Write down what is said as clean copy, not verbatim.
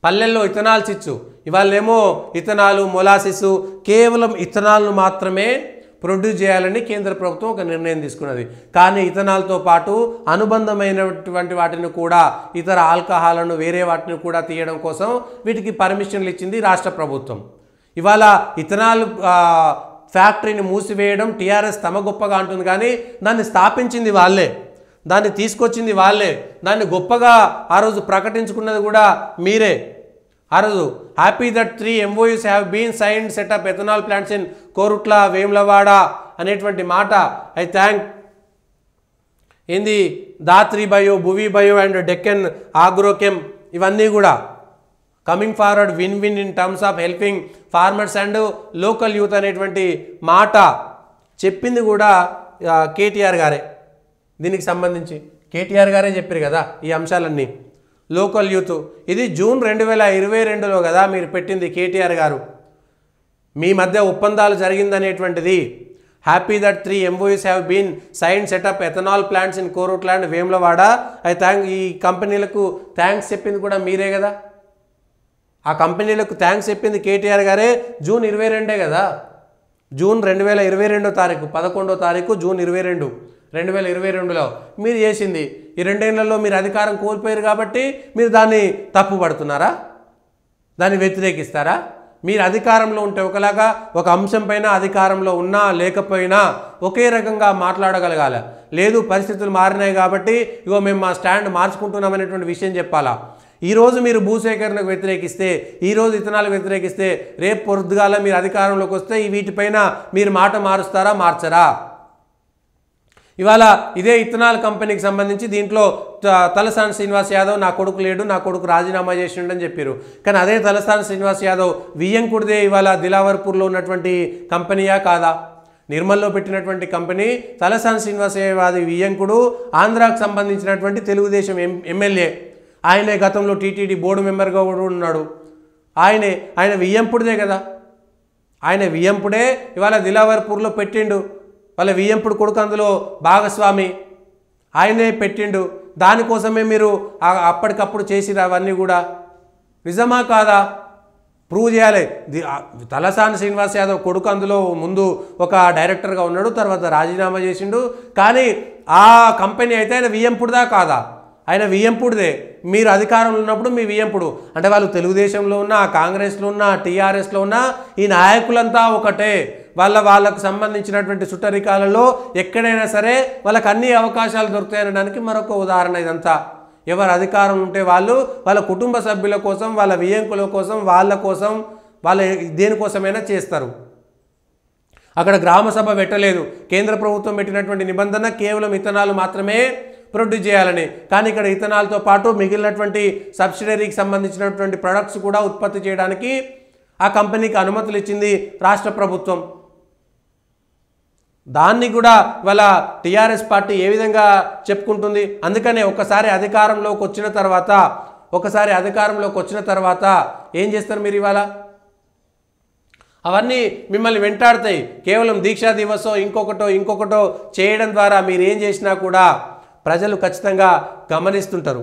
పల్లెల్లో ఇథనాల్ చిచ్చు ఇవాళేమో ఇథనాలు మొలాసిస్ కేవలం ఇథనాల్ను మాత్రమే ప్రొడ్యూస్ చేయాలని కేంద్ర ప్రభుత్వం ఒక నిర్ణయం తీసుకున్నది. కానీ ఇథనాల్తో పాటు అనుబంధమైనటువంటి వాటిని కూడా ఇతర ఆల్కహాల్ను వేరే వాటిని కూడా తీయడం కోసం వీటికి పర్మిషన్లు ఇచ్చింది రాష్ట్ర ప్రభుత్వం. ఇవాళ ఇథనాల్ ఫ్యాక్టరీని మూసివేయడం టీఆర్ఎస్ తమ గొప్పగా అంటుంది, కానీ దాన్ని స్థాపించింది వాళ్ళే, దాన్ని తీసుకొచ్చింది వాళ్ళే, దాన్ని గొప్పగా ఆ రోజు ప్రకటించుకున్నది కూడా మీరే. ఆ రోజు happy that 3 MOUs have been signed set up ethanol plants in Korutla Vemulawada అనేటువంటి మాట ఐ థ్యాంక్ ఏంది Dhatri bio Bhuvi bio and Deccan Agrochem ఇవన్నీ కూడా coming forward win win in terms of helping farmers and local youth అనేటువంటి మాట చెప్పింది కూడా కేటీఆర్ గారే. దీనికి సంబంధించి కేటీఆర్ గారే చెప్పారు కదా ఈ అంశాలన్నీ. లోకల్ యూత్ ఇది జూన్ 2022లో కదా మీరు పెట్టింది కేటీఆర్ గారు. మీ మధ్య ఒప్పందాలు జరిగిందనేటువంటిది. Happy that 3 MOUs have been sign set up ethanol plants in Korutla and Vemulawada I thank ఈ కంపెనీలకు థ్యాంక్స్ చెప్పింది కూడా మీరే కదా. ఆ కంపెనీలకు థ్యాంక్స్ చెప్పింది కేటీఆర్ గారే. జూన్ 22 కదా, జూన్ 2022 తారీఖు 11వ తారీఖు జూన్ 22 2022లో మీరు చేసింది. ఈ 2 ఏళ్లలో మీరు అధికారం కోల్పోయారు కాబట్టి మీరు దాన్ని తప్పు పడుతున్నారా, దాన్ని వ్యతిరేకిస్తారా? మీరు అధికారంలో ఉంటే ఒకలాగా, ఒక అంశం పైన అధికారంలో ఉన్నా లేకపోయినా ఒకే రకంగా మాట్లాడగలగాలి. లేదు పరిస్థితులు మారినాయి కాబట్టి ఇగో మేము మా స్టాండ్ మార్చుకుంటున్నాం అనేటువంటి విషయం చెప్పాలా. ఈరోజు మీరు భూసేకరణకు వ్యతిరేకిస్తే, ఈరోజు ఇథనాలకు వ్యతిరేకిస్తే, రేపు పొద్దుగాల మీరు అధికారంలోకి వస్తే వీటిపైన మీరు మాట మారుస్తారా, మార్చరా? ఇవాళ ఇదే ఇథనాల్ కంపెనీకి సంబంధించి దీంట్లో తలసాని శ్రీనివాస్ యాదవ్ నా కొడుకు లేడు, నా కొడుకు రాజీనామా చేసిండని చెప్పారు. కానీ అదే తలసాని శ్రీనివాస్ యాదవ్ వియ్యంకుడిదే ఇవాళ దిలావర్పూర్లో ఉన్నటువంటి కంపెనీయా కాదా? నిర్మల్లో పెట్టినటువంటి కంపెనీ తలసాని శ్రీనివాస్ యాదవ్ వియ్యంకుడు, ఆంధ్రాకు సంబంధించినటువంటి తెలుగుదేశం ఎమ్మెల్యే. ఆయనే గతంలో టీటీడీ బోర్డు మెంబర్గా కూడా ఉన్నాడు. ఆయన వియ్యంపుడిదే కదా, ఆయన వియ్యంపుడే ఇవాళ దిలావర్పూర్లో పెట్టిండు. వాళ్ళ వియ్యంపుడు కొడుకు అందులో భాగస్వామి, ఆయనే పెట్టిండు. దానికోసమే మీరు అప్పటికప్పుడు చేసిరు అవన్నీ కూడా. నిజమా కాదా ప్రూవ్ చేయాలి. తలసాని శ్రీనివాస్ యాదవ్ కొడుకు అందులో ముందు ఒక డైరెక్టర్గా ఉన్నాడు, తర్వాత రాజీనామా చేసిండు. కానీ ఆ కంపెనీ అయితే ఆయన వియ్యంపుడుదా కాదా? ఆయన వియ్యంపుడిదే. మీరు అధికారంలో ఉన్నప్పుడు మీ వియ్యంపుడు అంటే వాళ్ళు తెలుగుదేశంలో ఉన్న, కాంగ్రెస్లో ఉన్న, టీఆర్ఎస్లో ఉన్న ఈ నాయకులంతా ఒకటే. వాళ్ళకు సంబంధించినటువంటి చుట్టరికాలలో ఎక్కడైనా సరే వాళ్ళకి అన్ని అవకాశాలు దొరుకుతాయనడానికి మరొక ఉదాహరణ ఇదంతా. ఎవరు అధికారం ఉంటే వాళ్ళు వాళ్ళ కుటుంబ సభ్యుల కోసం, వాళ్ళ వియ్యంకుల కోసం, వాళ్ళ దేనికోసమైనా చేస్తారు. అక్కడ గ్రామ సభ పెట్టలేదు. కేంద్ర ప్రభుత్వం పెట్టినటువంటి నిబంధన కేవలం ఇథనాలు మాత్రమే ప్రొడ్యూస్ చేయాలని. కానీ ఇక్కడ ఇథనాల్తో పాటు మిగిలినటువంటి సబ్సిడరీకి సంబంధించినటువంటి ప్రొడక్ట్స్ కూడా ఉత్పత్తి చేయడానికి ఆ కంపెనీకి అనుమతులు ఇచ్చింది రాష్ట్ర ప్రభుత్వం. దాన్ని కూడా వాళ్ళ టీఆర్ఎస్ పార్టీ ఏ విధంగా చెప్పుకుంటుంది? అందుకనే ఒకసారి అధికారంలోకి వచ్చిన తర్వాత ఏం చేస్తారు మీరు? ఇవాళ అవన్నీ మిమ్మల్ని వెంటాడతాయి. కేవలం దీక్షా దివసో ఇంకొకటో చేయడం ద్వారా మీరు ఏం చేసినా కూడా ప్రజలు ఖచ్చితంగా గమనిస్తుంటారు.